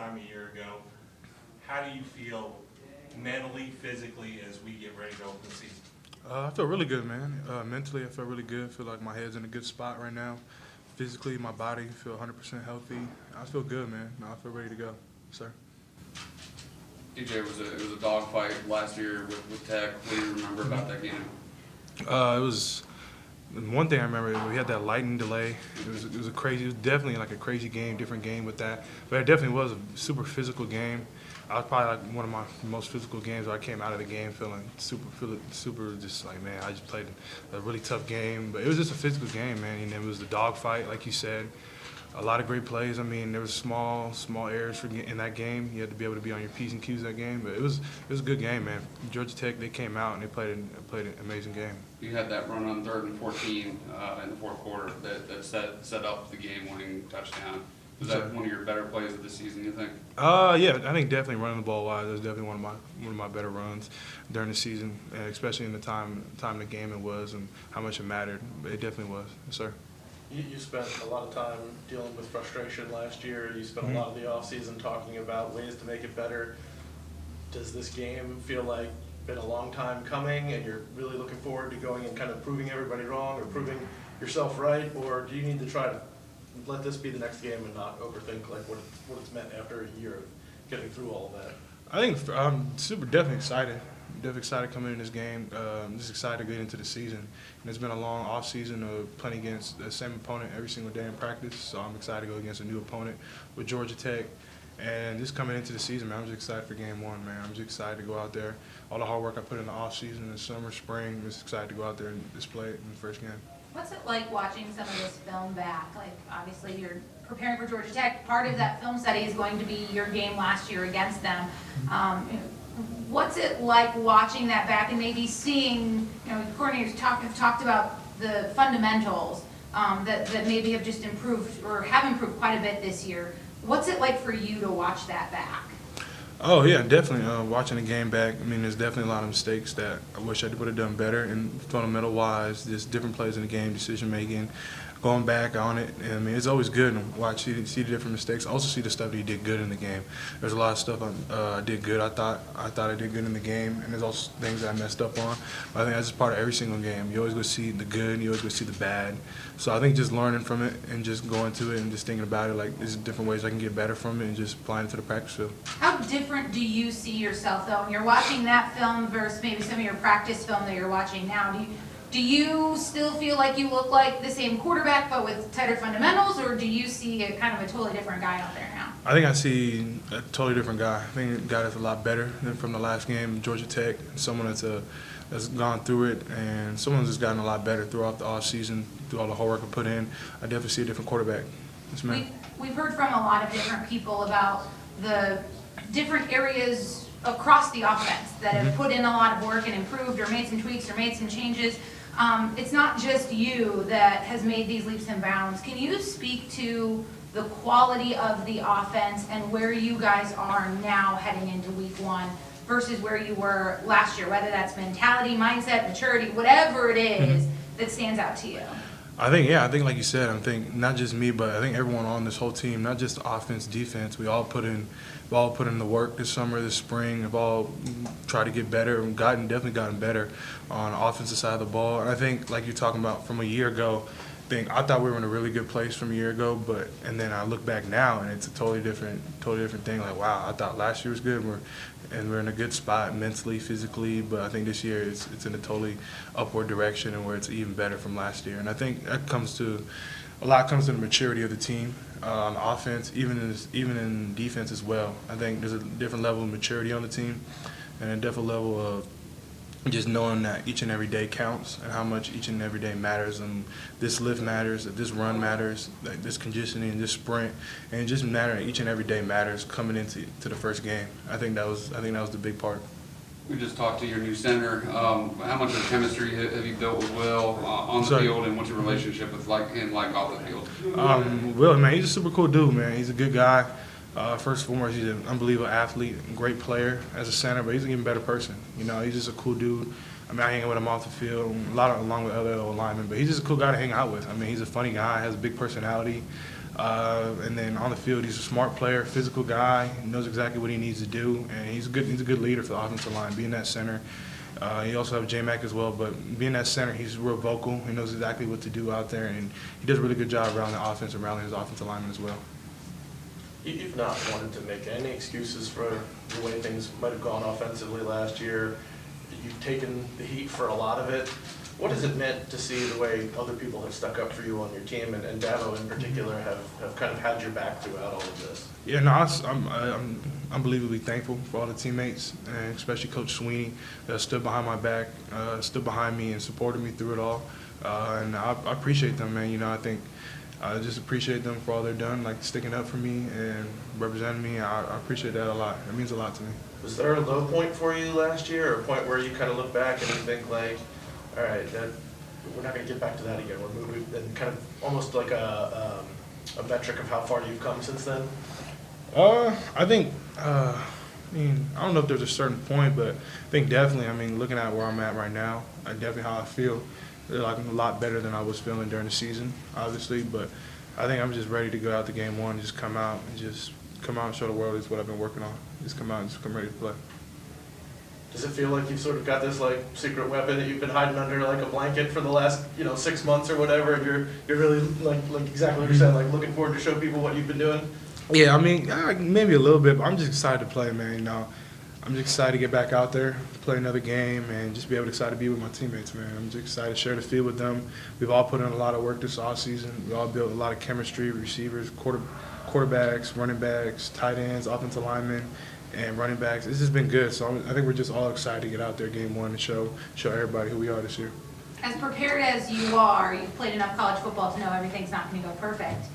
time a year ago. How do you feel mentally, physically, as we get ready to open the season? I feel really good, man. Mentally, I feel really good. I feel like my head's in a good spot right now. Physically, my body feel 100% healthy. I feel good, man. I feel ready to go, sir. DJ, it was a dogfight last year with Tech. What do you remember about that game? It was one thing I remember. We had that lightning delay. It was definitely like a crazy game, different game with that. But it definitely was a super physical game. I was probably like one of my most physical games where I came out of the game feeling super just like, man, I just played a really tough game. But it was just a physical game, man. And it was the dogfight, like you said. A lot of great plays. I mean, there was small errors in that game. You had to be able to be on your P's and Q's that game. But it was a good game, man. Georgia Tech, they came out and they played an amazing game. You had that run on 3rd and 14 in the fourth quarter that set up the game-winning touchdown. Was that one of your better plays of the season, you think? Yeah, I think definitely running the ball wise. That was definitely one of my better runs during the season, and especially in the time the game it was and how much it mattered. It definitely was, yes, sir. You spent a lot of time dealing with frustration last year. You spent a lot of the offseason talking about ways to make it better. Does this game feel like been a long time coming and you're really looking forward to going and kind of proving everybody wrong or proving yourself right? Or do you need to try to let this be the next game and not overthink like what it's meant after a year of getting through all of that? I think I'm definitely excited. Definitely excited coming in this game. Just excited to get into the season. And it's been a long off season of playing against the same opponent every single day in practice. So I'm excited to go against a new opponent with Georgia Tech. And just coming into the season, man, I'm just excited for game one, man. I'm just excited to go out there. All the hard work I put in the off season, the summer, spring, I'm just excited to go out there and display it in the first game. What's it like watching some of this film back? Like, obviously, you're preparing for Georgia Tech. Part of that film study is going to be your game last year against them. What's it like watching that back and maybe seeing, coordinators have talked about the fundamentals that maybe have just improved or have improved quite a bit this year. What's it like for you to watch that back? Oh, yeah, definitely. Watching the game back, I mean, there's definitely a lot of mistakes that I wish I would have done better. And fundamental-wise, there's different plays in the game, decision-making, going back on it. And, I mean, it's always good to watch, see the different mistakes. Also see the stuff that you did good in the game. There's a lot of stuff I did good. I thought I did good in the game, and there's also things that I messed up on. But I think that's just part of every single game. You always go see the good, and you always go see the bad. So I think just learning from it and just going to it and just thinking about it, like there's different ways I can get better from it and just applying it to the practice field. How different do you see yourself, though, when you're watching that film versus maybe some of your practice film that you're watching now? Do you still feel like you look like the same quarterback but with tighter fundamentals, or do you see a kind of a totally different guy out there now? I think I see a totally different guy. I think a guy that's a lot better than from the last game, Georgia Tech, someone that's gone through it, and someone that's gotten a lot better throughout the offseason, through all the hard work I put in. I definitely see a different quarterback. Yes, ma'am. We've heard from a lot of different people about the different areas across the offense that have put in a lot of work and improved or made some tweaks or made some changes. It's not just you that has made these leaps and bounds. Can you speak to the quality of the offense and where you guys are now heading into week one versus where you were last year, whether that's mentality, mindset, maturity, whatever it is that stands out to you? I think like you said, I think not just me, but I think everyone on this whole team, not just offense, defense, we all put in the work this summer, this spring. We've all tried to get better and definitely gotten better on the offensive side of the ball. And I think, like you're talking about from a year ago, I thought we were in a really good place from a year ago, and then I look back now and it's a totally different thing. Like, wow, I thought last year was good, and we're in a good spot mentally, physically, but I think this year it's in a totally upward direction and where it's even better from last year. And I think that comes to the maturity of the team on offense, even in defense as well. I think there's a different level of maturity on the team and a different level of just knowing that each and every day counts and how much each and every day matters, and this lift matters, that this run matters, that this conditioning, this sprint, and it just matter that each and every day matters coming into the first game. I think that was the big part. We just talked to your new center. How much of chemistry have you built with Will on the field, and what's your relationship with him off the field? Will, man, he's a super cool dude, man. He's a good guy. First and foremost, he's an unbelievable athlete, great player as a center, but he's an even better person. He's just a cool dude. I mean, I hang out with him off the field, along with other linemen, but he's just a cool guy to hang out with. I mean, he's a funny guy, has a big personality. And then on the field, he's a smart player, physical guy, he knows exactly what he needs to do, and he's a good leader for the offensive line, being that center. You also have J-Mac as well, but being that center, he's real vocal. He knows exactly what to do out there, and he does a really good job around the offense and rallying his offensive linemen as well. You've not wanted to make any excuses for the way things might have gone offensively last year. You've taken the heat for a lot of it. What has it meant to see the way other people have stuck up for you on your team, and Dabo in particular have kind of had your back throughout all of this? Yeah, no, I'm unbelievably thankful for all the teammates, and especially Coach Sweeney that stood behind my back, stood behind me and supported me through it all. And I appreciate them, man. You know, I think I just appreciate them for all they're done, like sticking up for me and representing me. I appreciate that a lot. It means a lot to me. Was there a low point for you last year, or a point where you kind of look back and you think like, all right, we're not going to get back to that again. We're moving, and kind of almost like a metric of how far you've come since then? I think, I mean, I don't know if there's a certain point, but I think definitely, I mean, looking at where I'm at right now, definitely how I feel, like I'm a lot better than I was feeling during the season, obviously, but I think I'm just ready to go out to game one, just come out and show the world is what I've been working on. Just come out and just come ready to play. Does it feel like you've sort of got this like secret weapon that you've been hiding under like a blanket for the last 6 months or whatever, and you're really like exactly what you're saying, like looking forward to show people what you've been doing? Yeah, I mean, maybe a little bit, but I'm just excited to play, man. You know, I'm just excited to get back out there, play another game, and just be excited to be with my teammates, man. I'm just excited to share the field with them. We've all put in a lot of work this offseason. We all built a lot of chemistry, receivers, quarterbacks, running backs, tight ends, offensive linemen, and running backs. This has been good, so I think we're just all excited to get out there game one and show everybody who we are this year. As prepared as you are, you've played enough college football to know everything's not going to go perfect.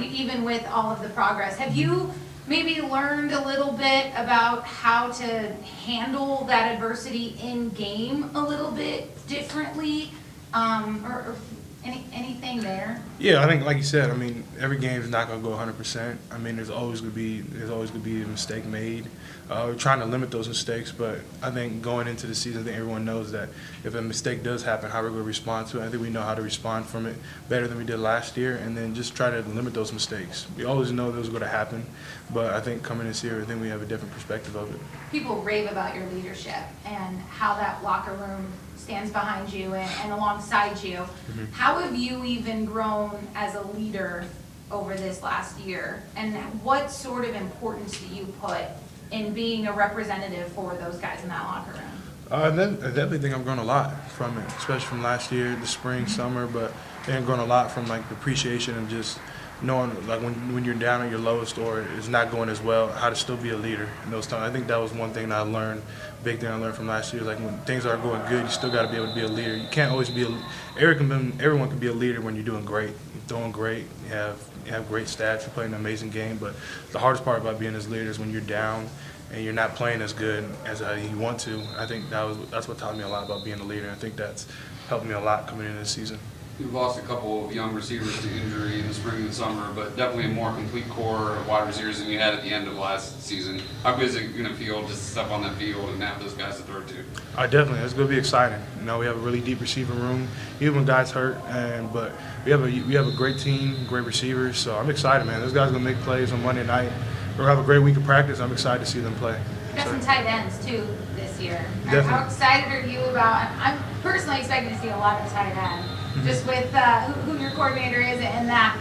Even with all of the progress, have you maybe learned a little bit about how to handle that adversity in game a little bit differently, or anything there? Yeah, I think like you said, I mean, every game is not going to go 100%. I mean, there's always going to be a mistake made. We're trying to limit those mistakes, but I think going into the season, I think everyone knows that if a mistake does happen, how we're going to respond to it. I think we know how to respond from it better than we did last year, and then just try to limit those mistakes. We always know those are going to happen, but I think coming this year, I think we have a different perspective of it. People rave about your leadership and how that locker room stands behind you and alongside you. Mm-hmm. How have you even grown as a leader over this last year? And what sort of importance do you put in being a representative for those guys in that locker room? I definitely think I've grown a lot from it, especially from last year, the spring, summer, but I think I've grown a lot from like the appreciation and just knowing like when you're down at your lowest or it's not going as well, how to still be a leader in those times. I think that was one thing that I learned, big thing I learned from last year. Like when things are going good, you still got to be able to be a leader. You can't always be everyone can be a leader when you're doing great. You're doing great, you have great stats, you're playing an amazing game, but the hardest part about being as leader is when you're down and you're not playing as good as you want to. I think that's what taught me a lot about being a leader. I think that's helped me a lot coming into the season. You've lost a couple of young receivers to injury in the spring and summer, but definitely a more complete core of wide receivers than you had at the end of last season. How good is it going to feel just to step on that field and have those guys to throw to? Definitely. It's going to be exciting. You know, we have a really deep receiving room, even when guys hurt, but we have a great team, great receivers, so I'm excited, man. Those guys are going to make plays on Monday night. We're going to have a great week of practice. I'm excited to see them play. You got some tight ends, too, this year. Definitely. How excited are you about – I'm personally expecting to see a lot of tight end, just with who your coordinator is and that.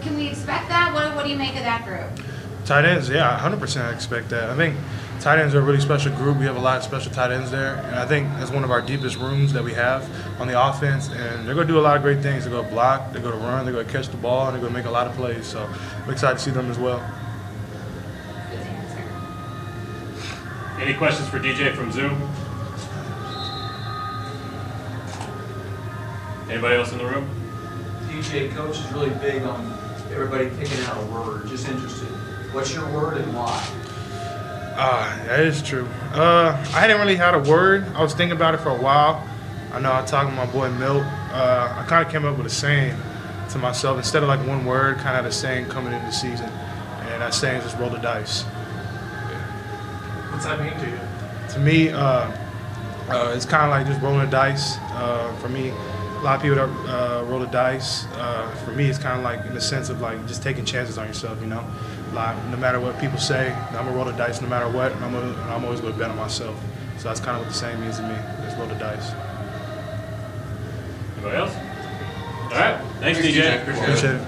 Can we expect that? What do you make of that group? Tight ends, yeah, 100% I expect that. I think tight ends are a really special group. We have a lot of special tight ends there, and I think that's one of our deepest rooms that we have on the offense, and they're going to do a lot of great things. They're going to block, they're going to run, they're going to catch the ball, and they're going to make a lot of plays, so I'm excited to see them as well. Good answer. Any questions for DJ from Zoom? Anybody else in the room? DJ, Coach is really big on everybody picking out a word. Just interested. What's your word and why? That is true. I hadn't really had a word. I was thinking about it for a while. I know I talked with my boy Milt. I kind of came up with a saying to myself. Instead of like one word, kind of had a saying coming into the season. And that saying is just roll the dice. What's that mean to you? To me, it's kind of like just rolling the dice. For me, lot of people that roll the dice. For me, it's kind of like in the sense of like just taking chances on yourself, you know. Like no matter what people say, I'm gonna roll the dice no matter what, and I'm always gonna bet on myself. So that's kind of what the saying means to me. Just roll the dice. Anybody else? All right. Thanks, DJ. Appreciate it. Appreciate it.